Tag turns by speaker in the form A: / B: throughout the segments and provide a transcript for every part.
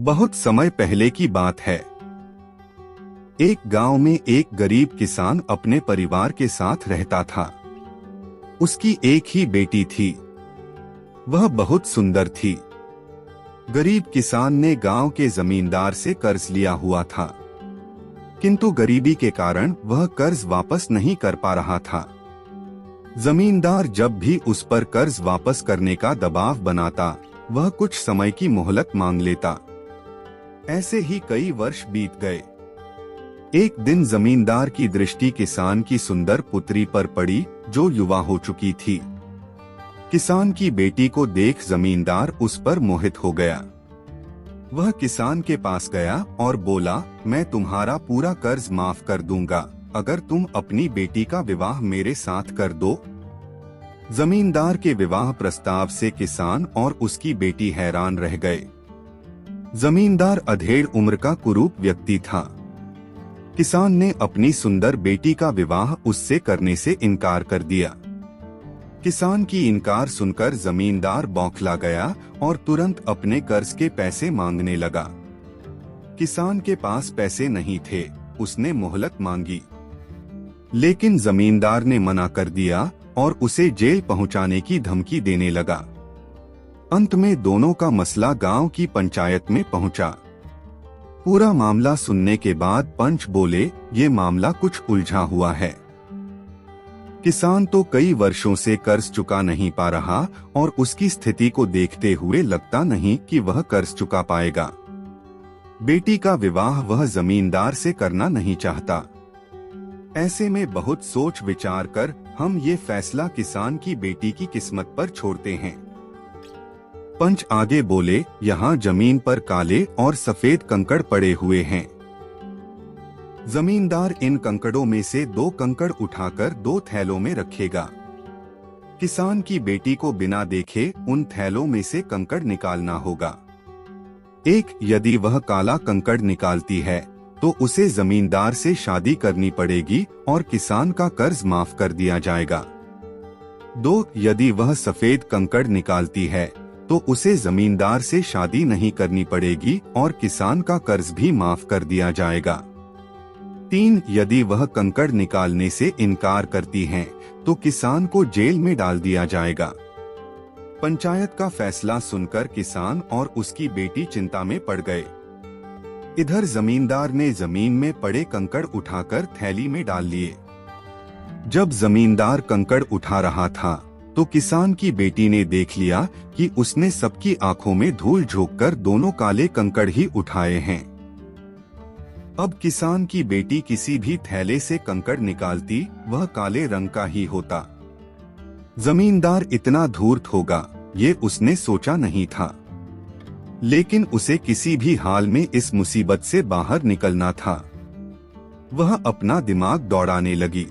A: बहुत समय पहले की बात है। एक गांव में एक गरीब किसान अपने परिवार के साथ रहता था। उसकी एक ही बेटी थी। वह बहुत सुंदर थी। गरीब किसान ने गांव के जमींदार से कर्ज लिया हुआ था, किंतु गरीबी के कारण वह कर्ज वापस नहीं कर पा रहा था। जमींदार जब भी उस पर कर्ज वापस करने का दबाव बनाता, वह कुछ समय की मोहलत मांग लेता। ऐसे ही कई वर्ष बीत गए। एक दिन जमींदार की दृष्टि किसान की सुंदर पुत्री पर पड़ी, जो युवा हो चुकी थी। किसान की बेटी को देख जमींदार उस पर मोहित हो गया। वह किसान के पास गया और बोला, मैं तुम्हारा पूरा कर्ज माफ कर दूंगा अगर तुम अपनी बेटी का विवाह मेरे साथ कर दो। जमींदार के विवाह प्रस्ताव से किसान और उसकी बेटी हैरान रह गए। जमींदार अधेड़ उम्र का कुरूप व्यक्ति था। किसान ने अपनी सुंदर बेटी का विवाह उससे करने से इनकार कर दिया। किसान की इनकार सुनकर जमींदार बौखला गया और तुरंत अपने कर्ज के पैसे मांगने लगा। किसान के पास पैसे नहीं थे। उसने मोहलत मांगी, लेकिन जमींदार ने मना कर दिया और उसे जेल पहुंचाने की धमकी देने लगा। अंत में दोनों का मसला गांव की पंचायत में पहुंचा। पूरा मामला सुनने के बाद पंच बोले, ये मामला कुछ उलझा हुआ है। किसान तो कई वर्षों से कर्ज चुका नहीं पा रहा और उसकी स्थिति को देखते हुए लगता नहीं कि वह कर्ज चुका पाएगा। बेटी का विवाह वह जमींदार से करना नहीं चाहता। ऐसे में बहुत सोच विचार कर हम ये फैसला किसान की बेटी की किस्मत पर छोड़ते हैं। पंच आगे बोले, यहाँ जमीन पर काले और सफेद कंकड़ पड़े हुए हैं। जमींदार इन कंकड़ों में से 2 कंकड़ उठाकर 2 थैलों में रखेगा। किसान की बेटी को बिना देखे उन थैलों में से कंकड़ निकालना होगा। एक, यदि वह काला कंकड़ निकालती है तो उसे जमींदार से शादी करनी पड़ेगी और किसान का कर्ज माफ कर दिया जाएगा। 2, यदि वह सफेद कंकड़ निकालती है तो उसे जमींदार से शादी नहीं करनी पड़ेगी और किसान का कर्ज भी माफ कर दिया जाएगा। 3, यदि वह कंकड़ निकालने से इनकार करती हैं, तो किसान को जेल में डाल दिया जाएगा। पंचायत का फैसला सुनकर किसान और उसकी बेटी चिंता में पड़ गए। इधर जमींदार ने जमीन में पड़े कंकड़ उठाकर थैली में डाल लिए। जब जमींदार कंकड़ उठा रहा था तो किसान की बेटी ने देख लिया कि उसने सबकी आंखों में धूल झोंककर दोनों काले कंकड़ ही उठाए हैं। अब किसान की बेटी किसी भी थैले से कंकड़ निकालती, वह काले रंग का ही होता। जमींदार इतना धूर्त होगा, ये उसने सोचा नहीं था। लेकिन उसे किसी भी हाल में इस मुसीबत से बाहर निकलना था। वह अपना दिमाग दौड़ाने लगी।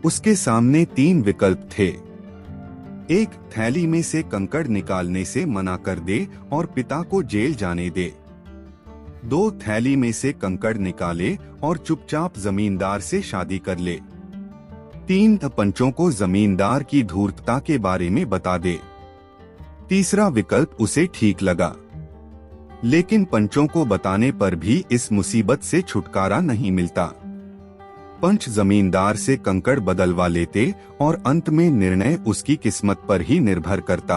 A: उसके सामने 3 विकल्प थे। 1, थैली में से कंकड़ निकालने से मना कर दे और पिता को जेल जाने दे। 2, थैली में से कंकड़ निकाले और चुपचाप जमींदार से शादी कर ले। 3, पंचों को जमींदार की धूर्तता के बारे में बता दे। तीसरा विकल्प उसे ठीक लगा, लेकिन पंचों को बताने पर भी इस मुसीबत से छुटकारा नहीं मिलता। पंच जमींदार से कंकड़ बदलवा लेते और अंत में निर्णय उसकी किस्मत पर ही निर्भर करता।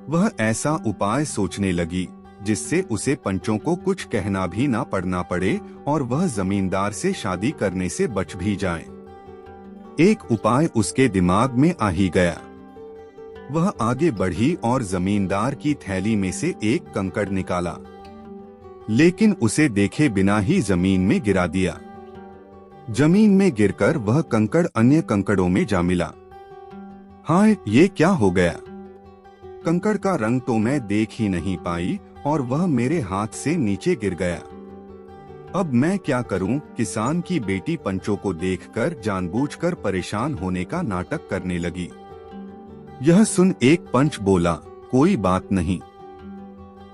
A: वह ऐसा उपाय सोचने लगी जिससे उसे पंचों को कुछ कहना भी ना पड़ना पड़े और वह जमींदार से शादी करने से बच भी जाए। एक उपाय उसके दिमाग में आ ही गया। वह आगे बढ़ी और जमींदार की थैली में से एक कंकड़ निकाला, लेकिन उसे देखे बिना ही जमीन में गिरा दिया। जमीन में गिरकर वह कंकड़ अन्य कंकड़ों में जा मिला। हाँ, ये क्या हो गया? कंकड़ का रंग तो मैं देख ही नहीं पाई और वह मेरे हाथ से नीचे गिर गया। अब मैं क्या करूं? किसान की बेटी पंचों को देखकर जानबूझकर परेशान होने का नाटक करने लगी। यह सुन एक पंच बोला, कोई बात नहीं।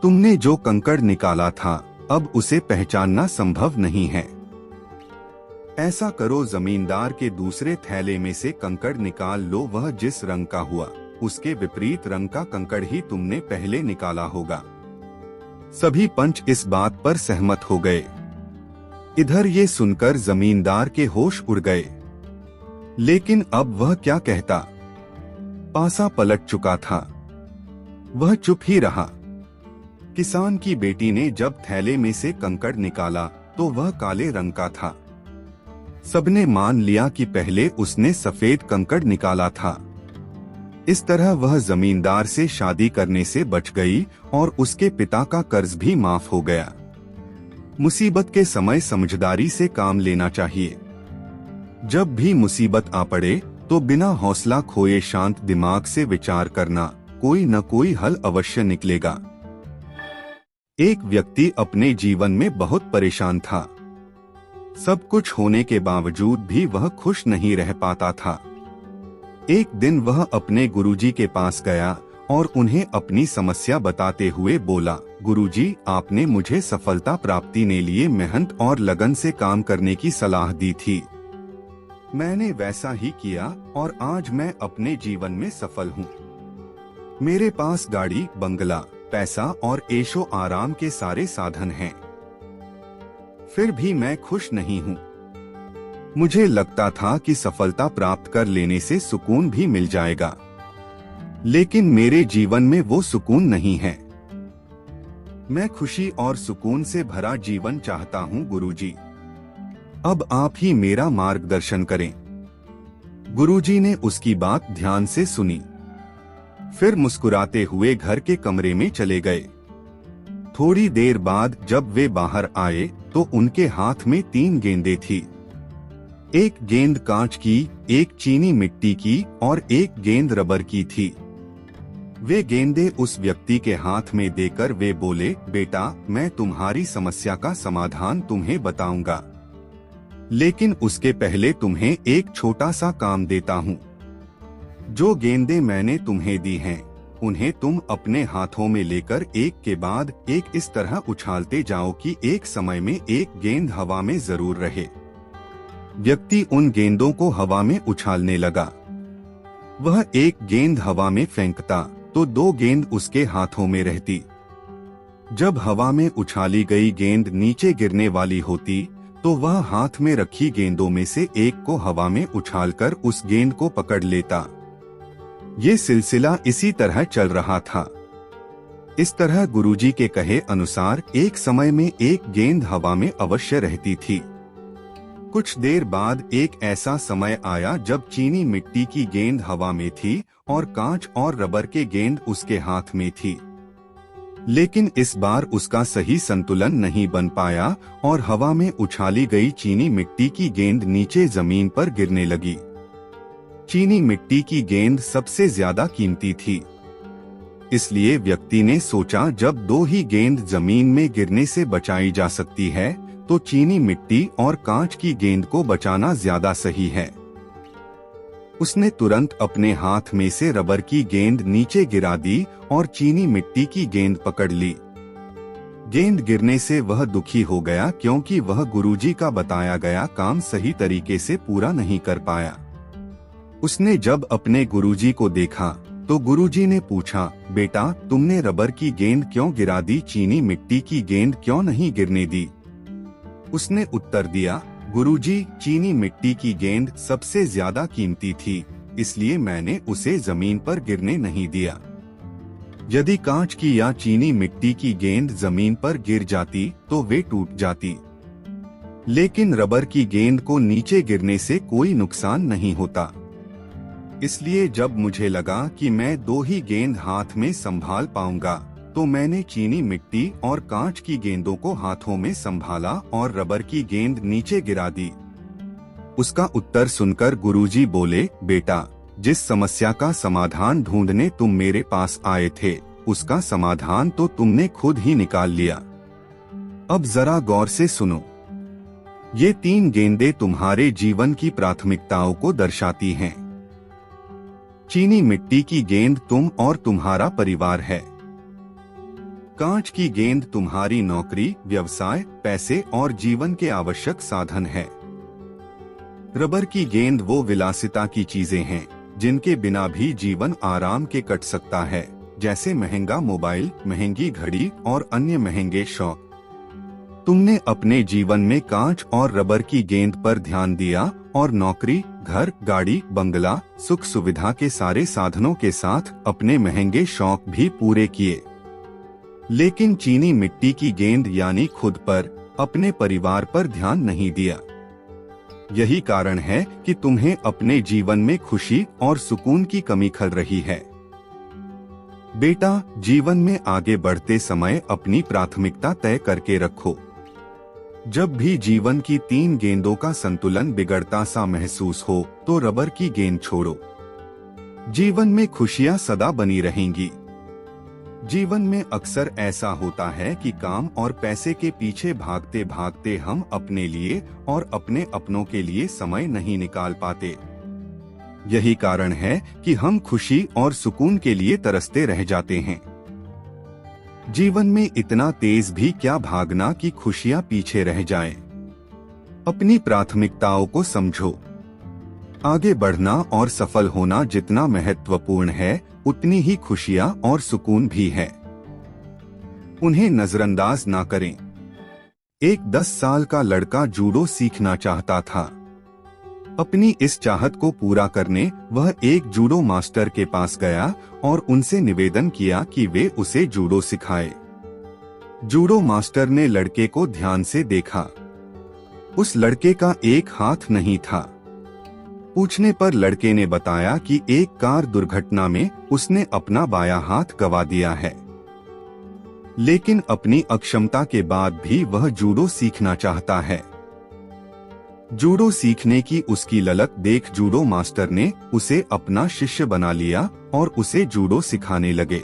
A: तुमने जो कंकड़ निकाला था, अब उसे पहचानना संभव नहीं है। ऐसा करो, जमींदार के दूसरे थैले में से कंकड़ निकाल लो। वह जिस रंग का हुआ, उसके विपरीत रंग का कंकड़ ही तुमने पहले निकाला होगा। सभी पंच इस बात पर सहमत हो गए। इधर ये सुनकर जमींदार के होश उड़ गए, लेकिन अब वह क्या कहता। पासा पलट चुका था, वह चुप ही रहा। किसान की बेटी ने जब थैले में से कंकड़ निकाला तो वह काले रंग का था। सबने मान लिया कि पहले उसने सफेद कंकड़ निकाला था। इस तरह वह जमींदार से शादी करने से बच गई और उसके पिता का कर्ज भी माफ हो गया। मुसीबत के समय समझदारी से काम लेना चाहिए। जब भी मुसीबत आ पड़े तो बिना हौसला खोए शांत दिमाग से विचार करना, कोई न कोई हल अवश्य निकलेगा। एक व्यक्ति अपने जीवन में बहुत परेशान था। सब कुछ होने के बावजूद भी वह खुश नहीं रह पाता था। एक दिन वह अपने गुरुजी के पास गया और उन्हें अपनी समस्या बताते हुए बोला, गुरुजी, आपने मुझे सफलता प्राप्ति के लिए मेहनत और लगन से काम करने की सलाह दी थी। मैंने वैसा ही किया और आज मैं अपने जीवन में सफल हूँ। मेरे पास गाड़ी, बंगला, पैसा और ऐशो आराम के सारे साधन हैं। फिर भी मैं खुश नहीं हूँ। मुझे लगता था कि सफलता प्राप्त कर लेने से सुकून भी मिल जाएगा, लेकिन मेरे जीवन में वो सुकून नहीं है। मैं खुशी और सुकून से भरा जीवन चाहता हूँ गुरुजी। अब आप ही मेरा मार्गदर्शन करें। गुरुजी ने उसकी बात ध्यान से सुनी, फिर मुस्कुराते हुए घर के कमरे में चले गए। थोड़ी देर बाद जब वे बाहर आए तो उनके हाथ में 3 गेंदें थी। एक गेंद कांच की, एक चीनी मिट्टी की और एक गेंद रबर की थी। वे गेंदें उस व्यक्ति के हाथ में देकर वे बोले, बेटा, मैं तुम्हारी समस्या का समाधान तुम्हें बताऊंगा, लेकिन उसके पहले तुम्हें एक छोटा सा काम देता हूँ। जो गेंदें मैंने तुम्हें दी हैं, उन्हें तुम अपने हाथों में लेकर एक के बाद एक इस तरह उछालते जाओ कि एक समय में एक गेंद हवा में जरूर रहे। व्यक्ति उन गेंदों को हवा में उछालने लगा। वह एक गेंद हवा में फेंकता तो 2 गेंद उसके हाथों में रहती। जब हवा में उछाली गई गेंद नीचे गिरने वाली होती तो वह हाथ में रखी गेंदों में से एक को हवा में उछालकर उस गेंद को पकड़ लेता। ये सिलसिला इसी तरह चल रहा था। इस तरह गुरुजी के कहे अनुसार एक समय में एक गेंद हवा में अवश्य रहती थी। कुछ देर बाद एक ऐसा समय आया जब चीनी मिट्टी की गेंद हवा में थी और कांच और रबर के गेंद उसके हाथ में थी, लेकिन इस बार उसका सही संतुलन नहीं बन पाया और हवा में उछाली गई चीनी मिट्टी की गेंद नीचे जमीन पर गिरने लगी। चीनी मिट्टी की गेंद सबसे ज्यादा कीमती थी, इसलिए व्यक्ति ने सोचा जब 2 ही गेंद जमीन में गिरने से बचाई जा सकती है तो चीनी मिट्टी और कांच की गेंद को बचाना ज्यादा सही है। उसने तुरंत अपने हाथ में से रबर की गेंद नीचे गिरा दी और चीनी मिट्टी की गेंद पकड़ ली। गेंद गिरने से वह दुखी हो गया क्योंकि वह गुरुजी का बताया गया काम सही तरीके से पूरा नहीं कर पाया। उसने जब अपने गुरुजी को देखा तो गुरुजी ने पूछा, बेटा, तुमने रबर की गेंद क्यों गिरा दी, चीनी मिट्टी की गेंद क्यों नहीं गिरने दी? उसने उत्तर दिया, गुरुजी, चीनी मिट्टी की गेंद सबसे ज्यादा कीमती थी, इसलिए मैंने उसे जमीन पर गिरने नहीं दिया। यदि कांच की या चीनी मिट्टी की गेंद जमीन पर गिर जाती तो वे टूट जाती, लेकिन रबर की गेंद को नीचे गिरने से कोई नुकसान नहीं होता। इसलिए जब मुझे लगा कि मैं 2 ही गेंद हाथ में संभाल पाऊंगा तो मैंने चीनी मिट्टी और कांच की गेंदों को हाथों में संभाला और रबर की गेंद नीचे गिरा दी। उसका उत्तर सुनकर गुरुजी बोले, बेटा, जिस समस्या का समाधान ढूंढने तुम मेरे पास आए थे उसका समाधान तो तुमने खुद ही निकाल लिया। अब जरा गौर से सुनो। ये 3 गेंदें तुम्हारे जीवन की प्राथमिकताओं को दर्शाती हैं। चीनी मिट्टी की गेंद तुम और तुम्हारा परिवार है। कांच की गेंद तुम्हारी नौकरी, व्यवसाय, पैसे और जीवन के आवश्यक साधन है। रबर की गेंद वो विलासिता की चीजें हैं जिनके बिना भी जीवन आराम के कट सकता है जैसे महंगा मोबाइल, महंगी घड़ी और अन्य महंगे शौक। तुमने अपने जीवन में कांच और रबर की गेंद पर ध्यान दिया और नौकरी, घर, गाड़ी, बंगला, सुख सुविधा के सारे साधनों के साथ अपने महंगे शौक भी पूरे किए। लेकिन चीनी मिट्टी की गेंद यानी खुद पर, अपने परिवार पर ध्यान नहीं दिया। यही कारण है कि तुम्हें अपने जीवन में खुशी और सुकून की कमी खल रही है। बेटा, जीवन में आगे बढ़ते समय अपनी प्राथमिकता तय करके रखो। जब भी जीवन की 3 गेंदों का संतुलन बिगड़ता सा महसूस हो तो रबर की गेंद छोड़ो। जीवन में खुशियां सदा बनी रहेंगी। जीवन में अक्सर ऐसा होता है कि काम और पैसे के पीछे भागते भागते हम अपने लिए और अपने अपनों के लिए समय नहीं निकाल पाते। यही कारण है कि हम खुशी और सुकून के लिए तरसते रह जाते हैं। जीवन में इतना तेज भी क्या भागना कि खुशियां पीछे रह जाएं। अपनी प्राथमिकताओं को समझो। आगे बढ़ना और सफल होना जितना महत्वपूर्ण है, उतनी ही खुशियां और सुकून भी है। उन्हें नजरअंदाज ना करें। एक 10 साल का लड़का जूडो सीखना चाहता था। अपनी इस चाहत को पूरा करने वह एक जूडो मास्टर के पास गया और उनसे निवेदन किया कि वे उसे जूडो सिखाए। जूडो मास्टर ने लड़के को ध्यान से देखा। उस लड़के का एक हाथ नहीं था। पूछने पर लड़के ने बताया कि एक कार दुर्घटना में उसने अपना बायां हाथ गंवा दिया है। लेकिन अपनी अक्षमता के बाद भी वह जूडो सीखना चाहता है। जूडो सीखने की उसकी ललक देख जूडो मास्टर ने उसे अपना शिष्य बना लिया और उसे जूडो सिखाने लगे।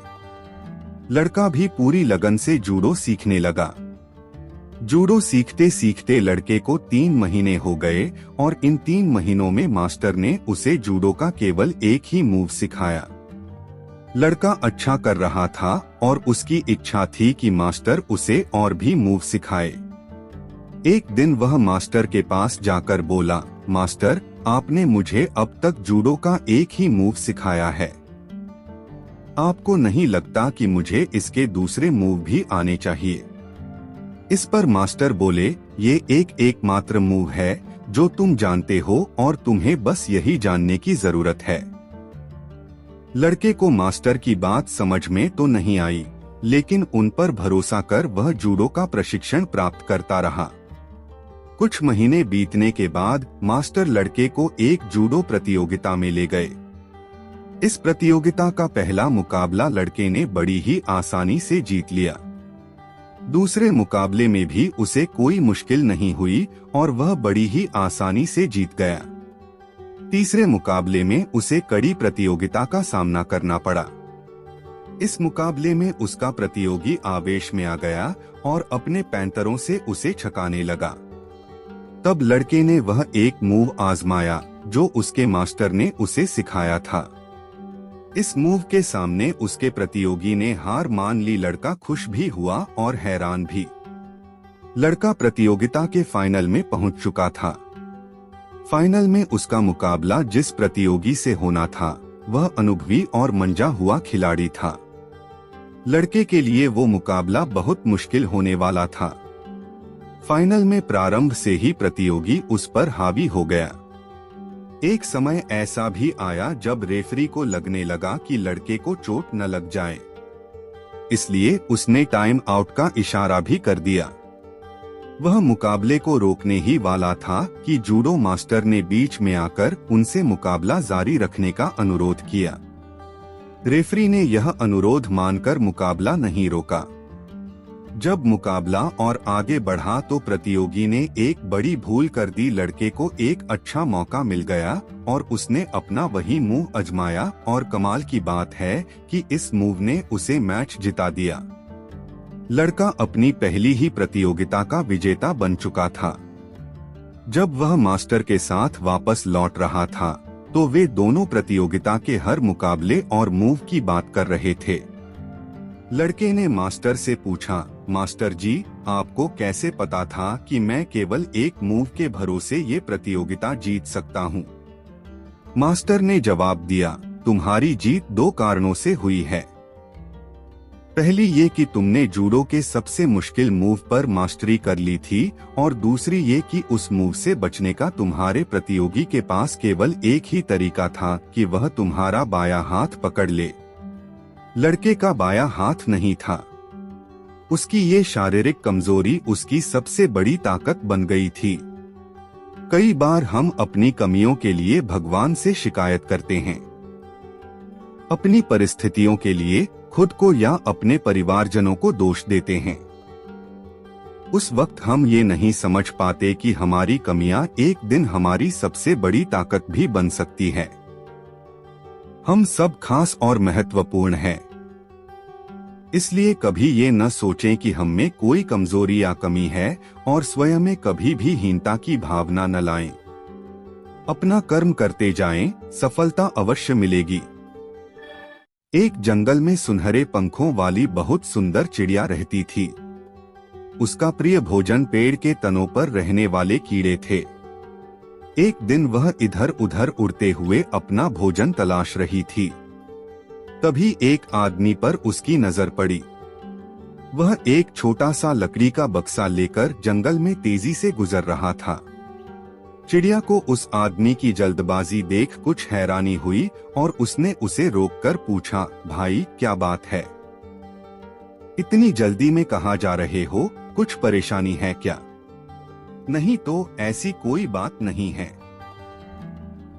A: लड़का भी पूरी लगन से जूडो सीखने लगा। जूडो सीखते सीखते लड़के को 3 महीने हो गए और इन 3 महीनों में मास्टर ने उसे जूडो का केवल एक ही मूव सिखाया। लड़का अच्छा कर रहा था और उसकी इच्छा थी कि मास्टर उसे और भी मूव सिखाए। एक दिन वह मास्टर के पास जाकर बोला, मास्टर, आपने मुझे अब तक जूडो का एक ही मूव सिखाया है। आपको नहीं लगता कि मुझे इसके दूसरे मूव भी आने चाहिए? इस पर मास्टर बोले, ये एकमात्र मूव है जो तुम जानते हो और तुम्हें बस यही जानने की जरूरत है। लड़के को मास्टर की बात समझ में तो नहीं आई, लेकिन उन पर भरोसा कर वह जूडो का प्रशिक्षण प्राप्त करता रहा। कुछ महीने बीतने के बाद मास्टर लड़के को एक जूडो प्रतियोगिता में ले गए। इस प्रतियोगिता का पहला मुकाबला लड़के ने बड़ी ही आसानी से जीत लिया। दूसरे मुकाबले में भी उसे कोई मुश्किल नहीं हुई और वह बड़ी ही आसानी से जीत गया। तीसरे मुकाबले में उसे कड़ी प्रतियोगिता का सामना करना पड़ा। इस मुकाबले में उसका प्रतियोगी आवेश में आ गया और अपने पैंतरों से उसे छकाने लगा। तब लड़के ने वह एक मूव आजमाया जो उसके मास्टर ने उसे सिखाया था। इस मूव के सामने उसके प्रतियोगी ने हार मान ली। लड़का खुश भी हुआ और हैरान भी। लड़का प्रतियोगिता के फाइनल में पहुंच चुका था। फाइनल में उसका मुकाबला जिस प्रतियोगी से होना था वह अनुभवी और मंजा हुआ खिलाड़ी था। लड़के के लिए वो मुकाबला बहुत मुश्किल होने वाला था। फाइनल में प्रारंभ से ही प्रतियोगी उस पर हावी हो गया। एक समय ऐसा भी आया जब रेफरी को लगने लगा कि लड़के को चोट न लग जाए, इसलिए उसने टाइम आउट का इशारा भी कर दिया। वह मुकाबले को रोकने ही वाला था कि जूडो मास्टर ने बीच में आकर उनसे मुकाबला जारी रखने का अनुरोध किया। रेफरी ने यह अनुरोध मानकर मुकाबला नहीं रोका। जब मुकाबला और आगे बढ़ा तो प्रतियोगी ने एक बड़ी भूल कर दी। लड़के को एक अच्छा मौका मिल गया और उसने अपना वही मूव आजमाया और कमाल की बात है कि इस मूव ने उसे मैच जिता दिया। लड़का अपनी पहली ही प्रतियोगिता का विजेता बन चुका था। जब वह मास्टर के साथ वापस लौट रहा था तो वे दोनों प्रतियोगिता के हर मुकाबले और मूव की बात कर रहे थे। लड़के ने मास्टर से पूछा, मास्टर जी, आपको कैसे पता था कि मैं केवल एक मूव के भरोसे ये प्रतियोगिता जीत सकता हूँ? मास्टर ने जवाब दिया, तुम्हारी जीत 2 कारणों से हुई है। पहली ये कि तुमने जूडो के सबसे मुश्किल मूव पर मास्टरी कर ली थी, और दूसरी ये कि उस मूव से बचने का तुम्हारे प्रतियोगी के पास केवल एक ही तरीका था कि वह तुम्हारा बायां हाथ पकड़ ले। लड़के का बायां हाथ नहीं था। उसकी ये शारीरिक कमजोरी उसकी सबसे बड़ी ताकत बन गई थी। कई बार हम अपनी कमियों के लिए भगवान से शिकायत करते हैं, अपनी परिस्थितियों के लिए खुद को या अपने परिवारजनों को दोष देते हैं। उस वक्त हम ये नहीं समझ पाते कि हमारी कमियां एक दिन हमारी सबसे बड़ी ताकत भी बन सकती है। हम सब खास और महत्वपूर्ण हैं। इसलिए कभी ये न सोचें कि हम में कोई कमजोरी या कमी है, और स्वयं में कभी भी हीनता की भावना न लाएं। अपना कर्म करते जाएं, सफलता अवश्य मिलेगी। एक जंगल में सुनहरे पंखों वाली बहुत सुंदर चिड़िया रहती थी। उसका प्रिय भोजन पेड़ के तनों पर रहने वाले कीड़े थे। एक दिन वह इधर उधर उड़ते हुए अपना भोजन तलाश रही थी। तभी एक आदमी पर उसकी नजर पड़ी। वह एक छोटा सा लकड़ी का बक्सा लेकर जंगल में तेजी से गुजर रहा था। चिड़िया को उस आदमी की जल्दबाजी देख कुछ हैरानी हुई, और उसने उसे रोककर पूछा, भाई क्या बात है? इतनी जल्दी में कहाँ जा रहे हो? कुछ परेशानी है क्या? नहीं तो ऐसी कोई बात नहीं है।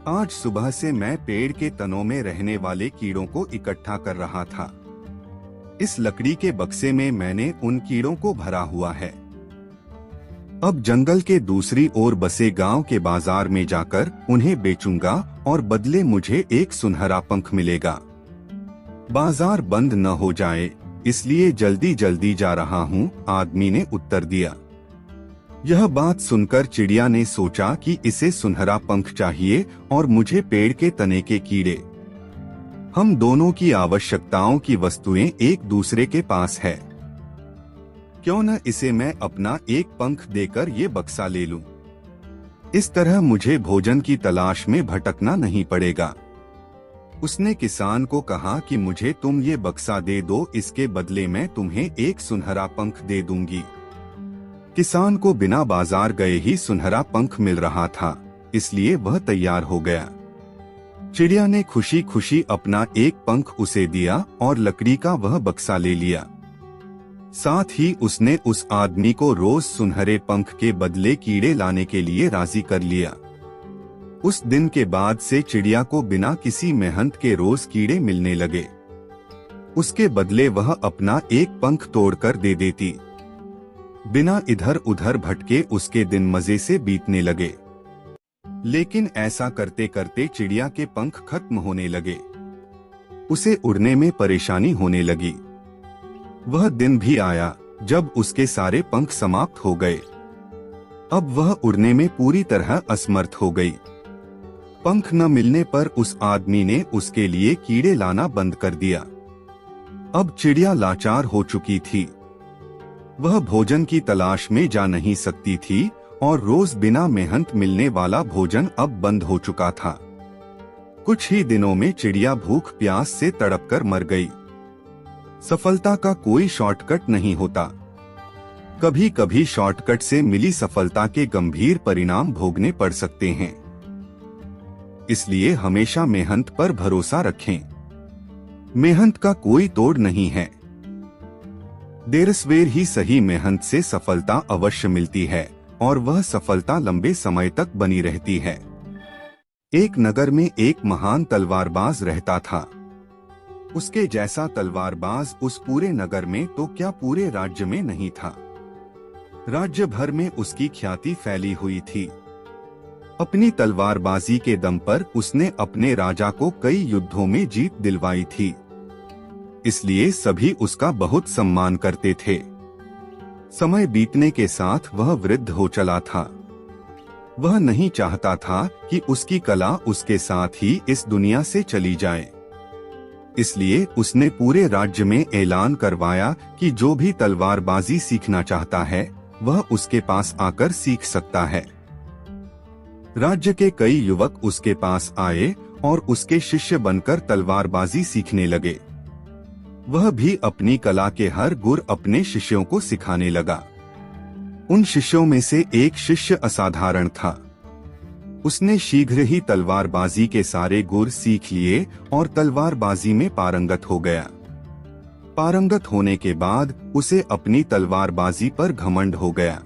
A: आज सुबह से मैं पेड़ के तनों में रहने वाले कीड़ों को इकट्ठा कर रहा था। इस लकड़ी के बक्से में मैंने उन कीड़ों को भरा हुआ है। अब जंगल के दूसरी ओर बसे गांव के बाजार में जाकर उन्हें बेचूंगा, और बदले मुझे एक सुनहरा पंख मिलेगा। बाजार बंद न हो जाए, इसलिए जल्दी जल्दी जा रहा हूँ, आदमी ने उत्तर दिया। यह बात सुनकर चिड़िया ने सोचा कि इसे सुनहरा पंख चाहिए और मुझे पेड़ के तने के कीड़े। हम दोनों की आवश्यकताओं की वस्तुएं एक दूसरे के पास है। क्यों न इसे मैं अपना एक पंख देकर ये बक्सा ले लूं। इस तरह मुझे भोजन की तलाश में भटकना नहीं पड़ेगा। उसने किसान को कहा कि मुझे तुम ये बक्सा दे दो, इसके बदले मैं तुम्हें एक सुनहरा पंख दे दूंगी। किसान को बिना बाजार गए ही सुनहरा पंख मिल रहा था, इसलिए वह तैयार हो गया। चिड़िया ने खुशी खुशी अपना एक पंख उसे दिया और लकड़ी का वह बक्सा ले लिया। साथ ही उसने उस आदमी को रोज सुनहरे पंख के बदले कीड़े लाने के लिए राजी कर लिया। उस दिन के बाद से चिड़िया को बिना किसी मेहनत के रोज कीड़े मिलने लगे। उसके बदले वह अपना एक पंख तोड़कर दे देती। बिना इधर उधर भटके उसके दिन मजे से बीतने लगे। लेकिन ऐसा करते करते चिड़िया के पंख खत्म होने लगे। उसे उड़ने में परेशानी होने लगी। वह दिन भी आया जब उसके सारे पंख समाप्त हो गए। अब वह उड़ने में पूरी तरह असमर्थ हो गई। पंख न मिलने पर उस आदमी ने उसके लिए कीड़े लाना बंद कर दिया। अब चिड़िया लाचार हो चुकी थी। वह भोजन की तलाश में जा नहीं सकती थी और रोज बिना मेहनत मिलने वाला भोजन अब बंद हो चुका था। कुछ ही दिनों में चिड़िया भूख प्यास से तड़पकर मर गई। सफलता का कोई शॉर्टकट नहीं होता। कभी कभी शॉर्टकट से मिली सफलता के गंभीर परिणाम भोगने पड़ सकते हैं। इसलिए हमेशा मेहनत पर भरोसा रखें। मेहनत का कोई तोड़ नहीं है। देर सवेर ही सही मेहनत से सफलता अवश्य मिलती है और वह सफलता लंबे समय तक बनी रहती है। एक नगर में एक महान तलवारबाज रहता था। उसके जैसा तलवारबाज उस पूरे नगर में तो क्या पूरे राज्य में नहीं था। राज्य भर में उसकी ख्याति फैली हुई थी। अपनी तलवारबाजी के दम पर उसने अपने राजा को कई युद्धों में जीत दिलवाई थी। इसलिए सभी उसका बहुत सम्मान करते थे। समय बीतने के साथ वह वृद्ध हो चला था। वह नहीं चाहता था कि उसकी कला उसके साथ ही इस दुनिया से चली जाए। इसलिए उसने पूरे राज्य में ऐलान करवाया कि जो भी तलवारबाजी सीखना चाहता है वह उसके पास आकर सीख सकता है। राज्य के कई युवक उसके पास आए और उसके शिष्य बनकर तलवारबाजी सीखने लगे। वह भी अपनी कला के हर गुर अपने शिष्यों को सिखाने लगा। उन शिष्यों में से एक शिष्य असाधारण था। उसने शीघ्र ही तलवारबाजी के सारे गुर सीख लिए और तलवारबाजी में पारंगत हो गया। पारंगत होने के बाद उसे अपनी तलवारबाजी पर घमंड हो गया।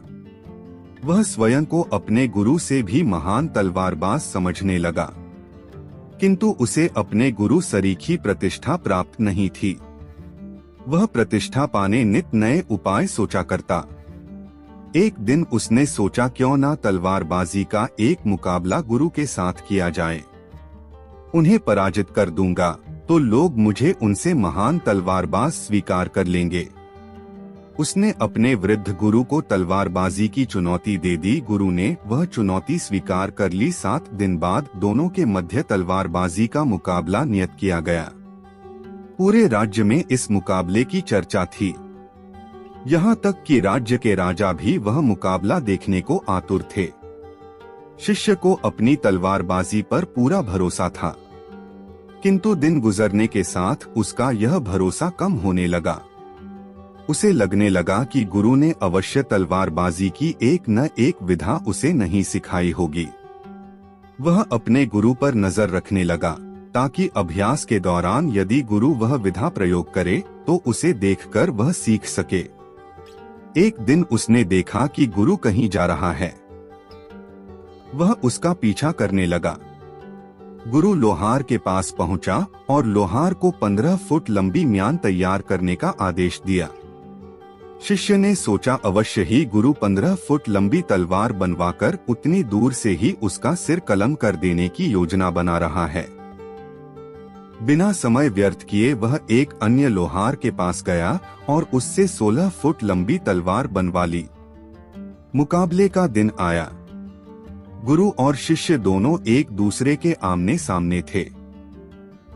A: वह स्वयं को अपने गुरु से भी महान तलवारबाज समझने लगा, किंतु उसे अपने गुरु सरीखी प्रतिष्ठा प्राप्त नहीं थी। वह प्रतिष्ठा पाने नित नए उपाय सोचा करता। एक दिन उसने सोचा क्यों ना तलवारबाजी का एक मुकाबला गुरु के साथ किया जाए। उन्हें पराजित कर दूंगा तो लोग मुझे उनसे महान तलवारबाज स्वीकार कर लेंगे। उसने अपने वृद्ध गुरु को तलवारबाजी की चुनौती दे दी। गुरु ने वह चुनौती स्वीकार कर ली। 7 दिन बाद दोनों के मध्य तलवारबाजी का मुकाबला नियत किया गया। पूरे राज्य में इस मुकाबले की चर्चा थी, यहाँ तक कि राज्य के राजा भी वह मुकाबला देखने को आतुर थे। शिष्य को अपनी तलवारबाजी पर पूरा भरोसा था, किंतु दिन गुजरने के साथ उसका यह भरोसा कम होने लगा। उसे लगने लगा कि गुरु ने अवश्य तलवारबाजी की एक न एक विधा उसे नहीं सिखाई होगी। वह अपने गुरु पर नजर रखने लगा ताकि अभ्यास के दौरान यदि गुरु वह विधा प्रयोग करे तो उसे देखकर वह सीख सके। एक दिन उसने देखा कि गुरु कहीं जा रहा है। वह उसका पीछा करने लगा। गुरु लोहार के पास पहुंचा और लोहार को 15 फुट लंबी म्यान तैयार करने का आदेश दिया। शिष्य ने सोचा अवश्य ही गुरु 15 फुट लंबी तलवार बनवाकर उतनी दूर से ही उसका सिर कलम कर देने की योजना बना रहा है। बिना समय व्यर्थ किए वह एक अन्य लोहार के पास गया और उससे 16 फुट लंबी तलवार बनवा ली। मुकाबले का दिन आया। गुरु और शिष्य दोनों एक दूसरे के आमने सामने थे।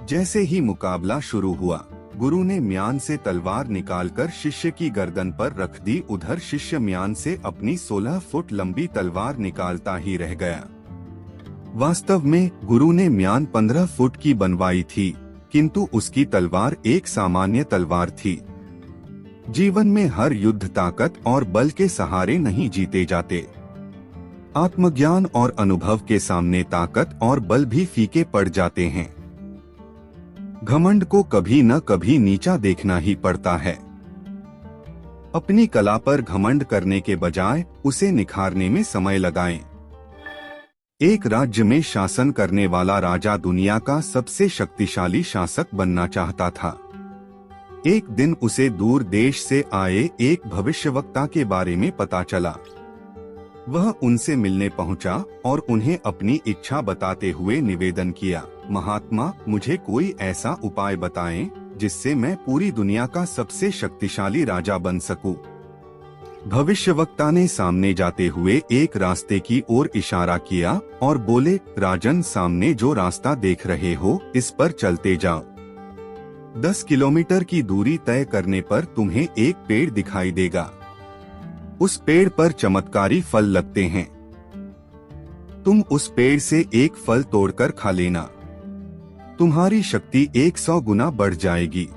A: जैसे ही मुकाबला शुरू हुआ, गुरु ने म्यान से तलवार निकालकर शिष्य की गर्दन पर रख दी। उधर शिष्य म्यान से अपनी 16 फुट लंबी तलवार निकालता ही रह गया। वास्तव में गुरु ने म्यान 15 फुट की बनवाई थी, किंतु उसकी तलवार एक सामान्य तलवार थी। जीवन में हर युद्ध ताकत और बल के सहारे नहीं जीते जाते। आत्मज्ञान और अनुभव के सामने ताकत और बल भी फीके पड़ जाते हैं। घमंड को कभी न कभी नीचा देखना ही पड़ता है। अपनी कला पर घमंड करने के बजाय उसे निखारने में समय लगाएं। एक राज्य में शासन करने वाला राजा दुनिया का सबसे शक्तिशाली शासक बनना चाहता था। एक दिन उसे दूर देश से आए एक भविष्यवक्ता के बारे में पता चला। वह उनसे मिलने पहुंचा और उन्हें अपनी इच्छा बताते हुए निवेदन किया, महात्मा, मुझे कोई ऐसा उपाय बताएं जिससे मैं पूरी दुनिया का सबसे शक्तिशाली राजा बन सकूं। भविष्यवक्ता ने सामने जाते हुए एक रास्ते की ओर इशारा किया और बोले, राजन, सामने जो रास्ता देख रहे हो इस पर चलते जाओ। 10 किलोमीटर की दूरी तय करने पर तुम्हें एक पेड़ दिखाई देगा। उस पेड़ पर चमत्कारी फल लगते हैं। तुम उस पेड़ से एक फल तोड़कर खा लेना, तुम्हारी शक्ति 100 गुना बढ़ जाएगी।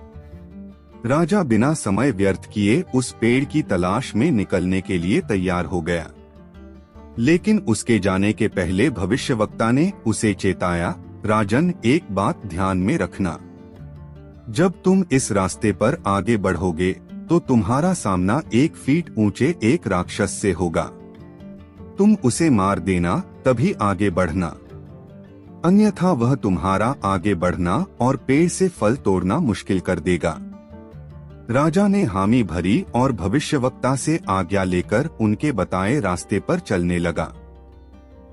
A: राजा बिना समय व्यर्थ किए उस पेड़ की तलाश में निकलने के लिए तैयार हो गया। लेकिन उसके जाने के पहले भविष्यवक्ता ने उसे चेताया, राजन, एक बात ध्यान में रखना, जब तुम इस रास्ते पर आगे बढ़ोगे तो तुम्हारा सामना 1 फीट ऊंचे एक राक्षस से होगा। तुम उसे मार देना, तभी आगे बढ़ना, अन्यथा वह तुम्हारा आगे बढ़ना और पेड़ से फल तोड़ना मुश्किल कर देगा। राजा ने हामी भरी और भविष्यवक्ता से आज्ञा लेकर उनके बताए रास्ते पर चलने लगा।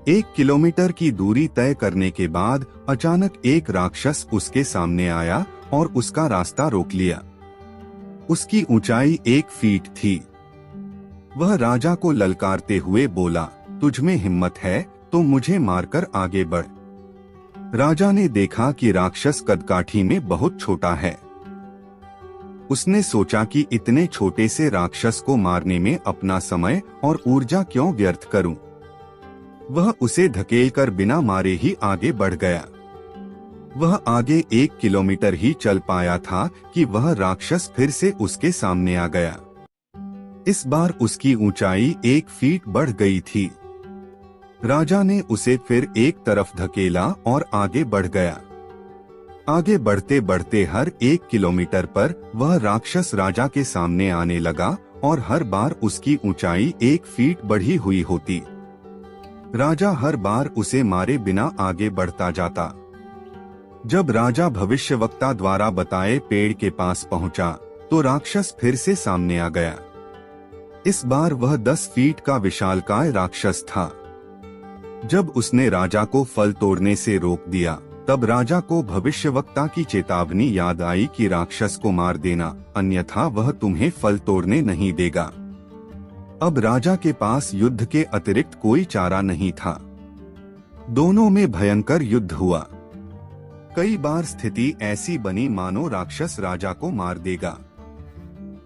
A: 1 किलोमीटर की दूरी तय करने के बाद अचानक एक राक्षस उसके सामने आया और उसका रास्ता रोक लिया। उसकी ऊंचाई 1 फीट थी। वह राजा को ललकारते हुए बोला, तुझमें हिम्मत है तो मुझे मारकर आगे बढ़। राजा ने देखा कि राक्षस कदकाठी में बहुत छोटा है। उसने सोचा कि इतने छोटे से राक्षस को मारने में अपना समय और ऊर्जा क्यों व्यर्थ करूं। वह उसे धकेलकर बिना मारे ही आगे बढ़ गया। वह आगे 1 किलोमीटर ही चल पाया था कि वह राक्षस फिर से उसके सामने आ गया। इस बार उसकी ऊंचाई 1 फीट बढ़ गई थी। राजा ने उसे फिर एक तरफ धकेला और आगे बढ़ गया। आगे बढ़ते बढ़ते हर 1 किलोमीटर पर वह राक्षस राजा के सामने आने लगा और हर बार उसकी ऊंचाई 1 फीट बढ़ी हुई होती। राजा हर बार उसे मारे बिना आगे बढ़ता जाता। जब राजा भविष्यवक्ता द्वारा बताए पेड़ के पास पहुंचा तो राक्षस फिर से सामने आ गया। इस बार वह 10 फीट का विशालकाय राक्षस था। जब उसने राजा को फल तोड़ने से रोक दिया, तब राजा को भविष्यवक्ता की चेतावनी याद आई कि राक्षस को मार देना, अन्यथा वह तुम्हें फल तोड़ने नहीं देगा। अब राजा के पास युद्ध के अतिरिक्त कोई चारा नहीं था। दोनों में भयंकर युद्ध हुआ। कई बार स्थिति ऐसी बनी मानो राक्षस राजा को मार देगा,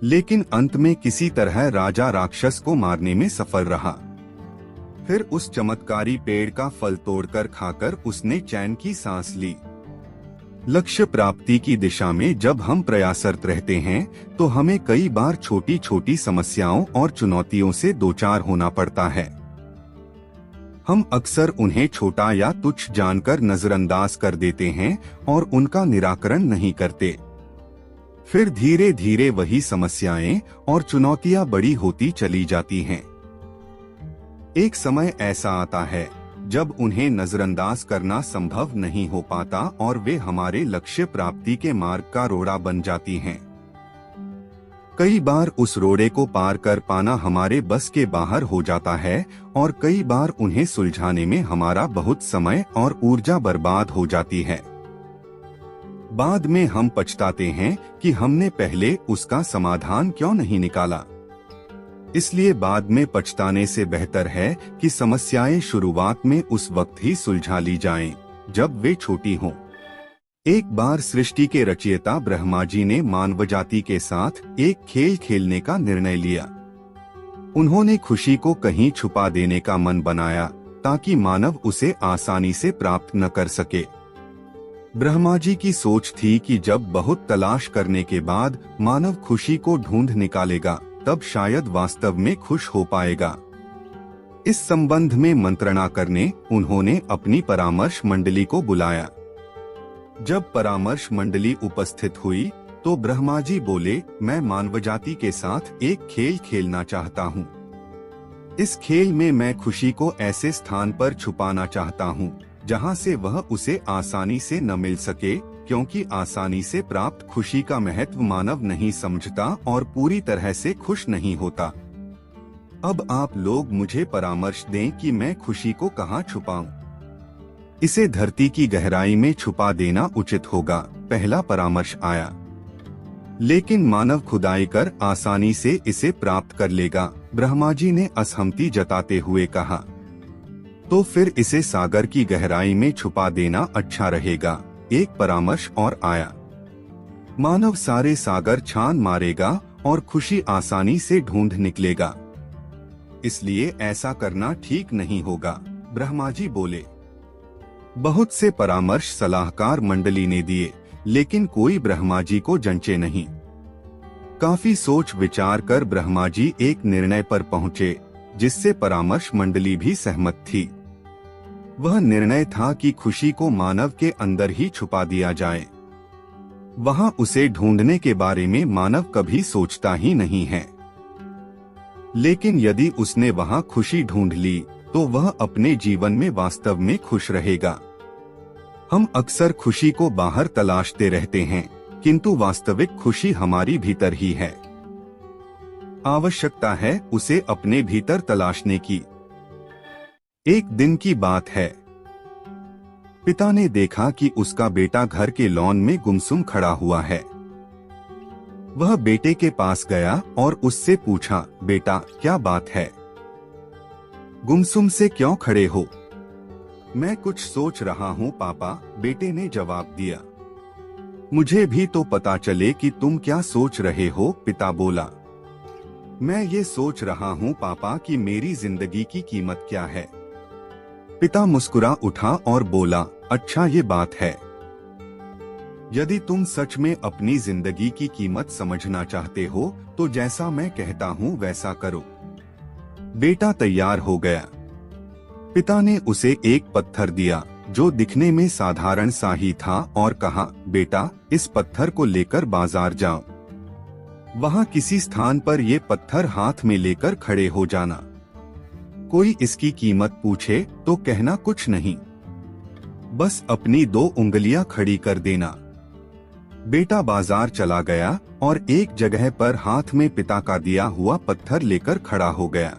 A: लेकिन अंत में किसी तरह राजा राक्षस को मारने में सफल रहा। फिर उस चमत्कारी पेड़ का फल तोड़कर खाकर उसने चैन की सांस ली। लक्ष्य प्राप्ति की दिशा में जब हम प्रयासरत रहते हैं तो हमें कई बार छोटी छोटी समस्याओं और चुनौतियों से दो चार होना पड़ता है। हम अक्सर उन्हें छोटा या तुच्छ जानकर नजरअंदाज कर देते हैं और उनका निराकरण नहीं करते। फिर धीरे धीरे वही समस्याएं और चुनौतियां बड़ी होती चली जाती हैं। एक समय ऐसा आता है जब उन्हें नजरअंदाज करना संभव नहीं हो पाता और वे हमारे लक्ष्य प्राप्ति के मार्ग का रोड़ा बन जाती हैं। कई बार उस रोड़े को पार कर पाना हमारे बस के बाहर हो जाता है और कई बार उन्हें सुलझाने में हमारा बहुत समय और ऊर्जा बर्बाद हो जाती है। बाद में हम पछताते हैं कि हमने पहले उसका समाधान क्यों नहीं निकाला। इसलिए बाद में पछताने से बेहतर है कि समस्याएं शुरुआत में उस वक्त ही सुलझा ली जाएं, जब वे छोटी हों। एक बार सृष्टि के रचयिता ब्रह्मा जी ने मानव जाति के साथ एक खेल खेलने का निर्णय लिया। उन्होंने खुशी को कहीं छुपा देने का मन बनाया ताकि मानव उसे आसानी से प्राप्त न कर सके। ब्रह्मा जी की सोच थी कि जब बहुत तलाश करने के बाद मानव खुशी को ढूंढ निकालेगा, तब शायद वास्तव में खुश हो पाएगा। इस संबंध में मंत्रणा करने उन्होंने अपनी परामर्श मंडली को बुलाया। जब परामर्श मंडली उपस्थित हुई तो ब्रह्मा जी बोले, मैं मानवजाति के साथ एक खेल खेलना चाहता हूँ। इस खेल में मैं खुशी को ऐसे स्थान पर छुपाना चाहता हूँ जहाँ से वह उसे आसानी से न मिल सके, क्योंकि आसानी से प्राप्त खुशी का महत्व मानव नहीं समझता और पूरी तरह से खुश नहीं होता। अब आप लोग मुझे परामर्श दें कि मैं खुशी को कहाँ छुपाऊं। इसे धरती की गहराई में छुपा देना उचित होगा, पहला परामर्श आया। लेकिन मानव खुदाई कर आसानी से इसे प्राप्त कर लेगा, ब्रह्मा जी ने असहमति जताते हुए कहा। तो फिर इसे सागर की गहराई में छुपा देना अच्छा रहेगा, एक परामर्श और आया। मानव सारे सागर छान मारेगा और खुशी आसानी से ढूंढ निकलेगा। इसलिए ऐसा करना ठीक नहीं होगा, ब्रह्मा जी बोले। बहुत से परामर्श सलाहकार मंडली ने दिए, लेकिन कोई ब्रह्मा जी को जंचे नहीं। काफी सोच विचार कर ब्रह्मा जी एक निर्णय पर पहुंचे, जिससे परामर्श मंडली भी सहमत थी। वह निर्णय था कि खुशी को मानव के अंदर ही छुपा दिया जाए। वहां उसे ढूंढने के बारे में मानव कभी सोचता ही नहीं है। लेकिन यदि उसने वहां खुशी ढूंढ ली तो वह अपने जीवन में वास्तव में खुश रहेगा। हम अक्सर खुशी को बाहर तलाशते रहते हैं, किंतु वास्तविक खुशी हमारी भीतर ही है। आवश्यकता है उसे अपने भीतर तलाशने की। एक दिन की बात है। पिता ने देखा कि उसका बेटा घर के लॉन में गुमसुम खड़ा हुआ है। वह बेटे के पास गया और उससे पूछा, बेटा क्या बात है? गुमसुम से क्यों खड़े हो? मैं कुछ सोच रहा हूँ पापा, बेटे ने जवाब दिया। मुझे भी तो पता चले कि तुम क्या सोच रहे हो, पिता बोला। मैं ये सोच रहा हूँ पापा कि मेरी जिंदगी की कीमत क्या है। पिता मुस्कुरा उठा और बोला, अच्छा ये बात है। यदि तुम सच में अपनी जिंदगी की कीमत समझना चाहते हो तो जैसा मैं कहता हूँ वैसा करो। बेटा तैयार हो गया। पिता ने उसे एक पत्थर दिया जो दिखने में साधारण सा ही था और कहा, बेटा इस पत्थर को लेकर बाजार जाओ। वहां किसी स्थान पर ये पत्थर हाथ में लेकर खड़े हो जाना। कोई इसकी कीमत पूछे तो कहना कुछ नहीं, बस अपनी 2 उंगलियां खड़ी कर देना। बेटा बाजार चला गया और एक जगह पर हाथ में पिता का दिया हुआ पत्थर लेकर खड़ा हो गया।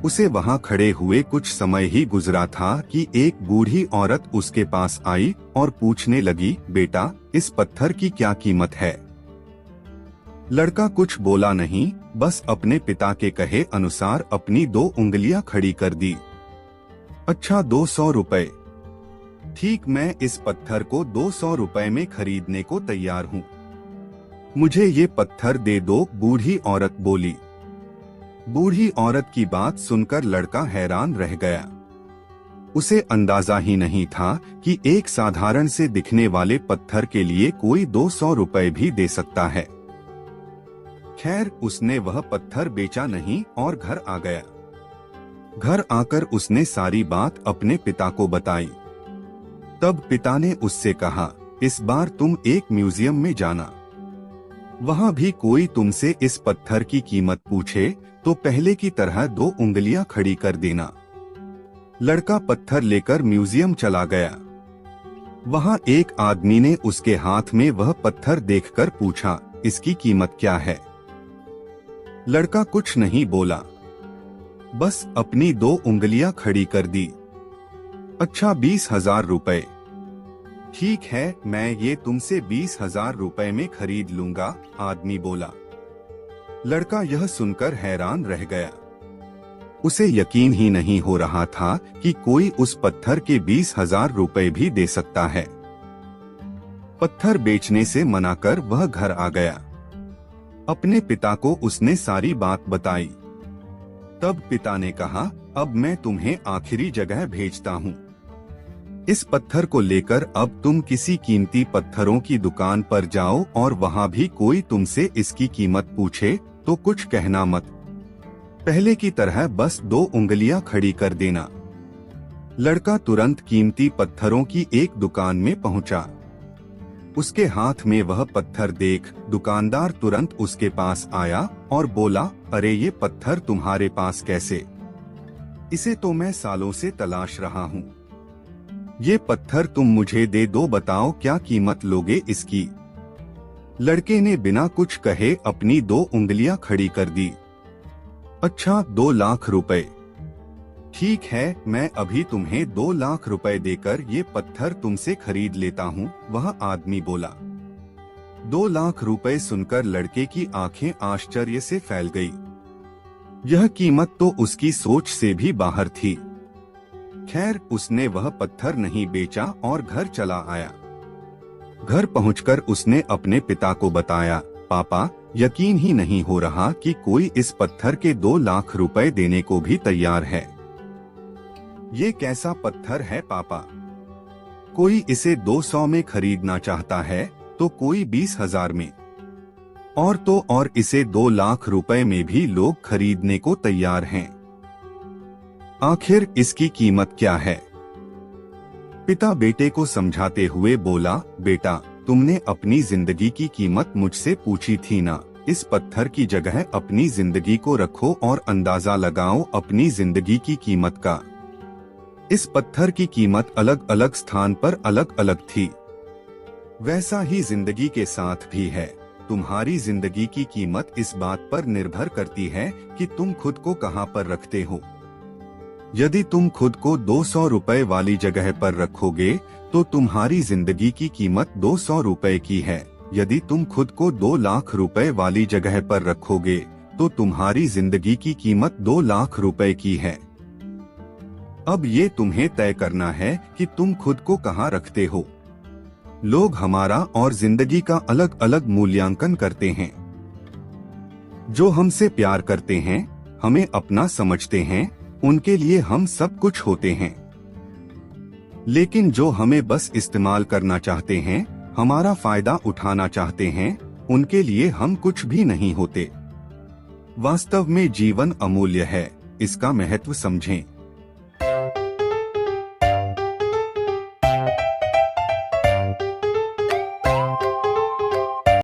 A: उसे वहां खड़े हुए कुछ समय ही गुजरा था कि एक बूढ़ी औरत उसके पास आई और पूछने लगी, बेटा इस पत्थर की क्या कीमत है? लड़का कुछ बोला नहीं, बस अपने पिता के कहे अनुसार अपनी 2 उंगलियां खड़ी कर दी। अच्छा 200 रुपए। ठीक, मैं इस पत्थर को 200 रुपए में खरीदने को तैयार हूँ। मुझे ये पत्थर दे दो, बूढ़ी औरत बोली। बूढ़ी औरत की बात सुनकर लड़का हैरान रह गया। उसे अंदाजा ही नहीं था कि एक साधारण से दिखने वाले पत्थर के लिए कोई 200 रुपए भी दे सकता है। खैर, उसने वह पत्थर बेचा नहीं और घर आ गया। घर आकर उसने सारी बात अपने पिता को बताई। तब पिता ने उससे कहा, इस बार तुम एक म्यूजियम में जाना। वहां भी कोई तुमसे इस पत्थर की कीमत पूछे तो पहले की तरह 2 उंगलियां खड़ी कर देना। लड़का पत्थर लेकर म्यूजियम चला गया। वहां एक आदमी ने उसके हाथ में वह पत्थर देखकर पूछा, इसकी कीमत क्या है? लड़का कुछ नहीं बोला, बस अपनी 2 उंगलियां खड़ी कर दी। अच्छा 20,000 रुपए। ठीक है, मैं ये तुमसे 20,000 रुपए में खरीद लूंगा, आदमी बोला। लड़का यह सुनकर हैरान रह गया। उसे यकीन ही नहीं हो रहा था कि कोई उस पत्थर के 20,000 रुपए भी दे सकता है। पत्थर बेचने से मना कर वह घर आ गया। अपने पिता को उसने सारी बात बताई। तब पिता ने कहा, अब मैं तुम्हें आखिरी जगह भेजता हूँ। इस पत्थर को लेकर अब तुम किसी कीमती पत्थरों की दुकान पर जाओ और वहां भी कोई तुमसे इसकी कीमत पूछे तो कुछ कहना मत। पहले की तरह बस 2 उंगलियां खड़ी कर देना। लड़का तुरंत कीमती पत्थरों की एक दुकान में पहुंचा। उसके हाथ में वह पत्थर देख दुकानदार तुरंत उसके पास आया और बोला, अरे ये पत्थर तुम्हारे पास कैसे? इसे तो मैं सालों से तलाश रहा हूँ। ये पत्थर तुम मुझे दे दो, बताओ क्या कीमत लोगे इसकी? लड़के ने बिना कुछ कहे अपनी 2 उंगलियां खड़ी कर दी। अच्छा 2 लाख रुपए। ठीक है, मैं अभी तुम्हें 2 लाख रुपए देकर ये पत्थर तुमसे खरीद लेता हूँ, वह आदमी बोला। 2 लाख रुपए सुनकर लड़के की आंखें आश्चर्य से फैल गई। यह कीमत तो उसकी सोच से भी बाहर थी। खैर, उसने वह पत्थर नहीं बेचा और घर चला आया। घर पहुंचकर उसने अपने पिता को बताया, पापा यकीन ही नहीं हो रहा कि कोई इस पत्थर के 2 लाख रुपए देने को भी तैयार है। ये कैसा पत्थर है पापा? कोई इसे 200 में खरीदना चाहता है तो कोई 20,000 में, और तो और इसे 2 लाख रुपए में भी लोग खरीदने को तैयार हैं। आखिर इसकी कीमत क्या है? पिता बेटे को समझाते हुए बोला, बेटा तुमने अपनी जिंदगी की कीमत मुझसे पूछी थी ना। इस पत्थर की जगह अपनी जिंदगी को रखो और अंदाजा लगाओ अपनी जिंदगी की कीमत का। इस पत्थर की कीमत अलग अलग स्थान पर अलग अलग थी। वैसा ही जिंदगी के साथ भी है। तुम्हारी जिंदगी की कीमत इस बात पर निर्भर करती है कि तुम खुद को कहां पर रखते हो। यदि तुम खुद को 200 रुपए वाली जगह पर रखोगे तो तुम्हारी जिंदगी की कीमत 200 रुपए की है। यदि तुम खुद को 2 लाख रुपए वाली जगह पर रखोगे तो तुम्हारी जिंदगी की कीमत 2 लाख रुपए की है। अब ये तुम्हें तय करना है कि तुम खुद को कहां रखते हो। लोग हमारा और जिंदगी का अलग अलग मूल्यांकन करते हैं। जो हमसे प्यार करते हैं, हमें अपना समझते हैं, उनके लिए हम सब कुछ होते हैं। लेकिन जो हमें बस इस्तेमाल करना चाहते हैं, हमारा फायदा उठाना चाहते हैं, उनके लिए हम कुछ भी नहीं होते। वास्तव में जीवन अमूल्य है, इसका महत्व समझें।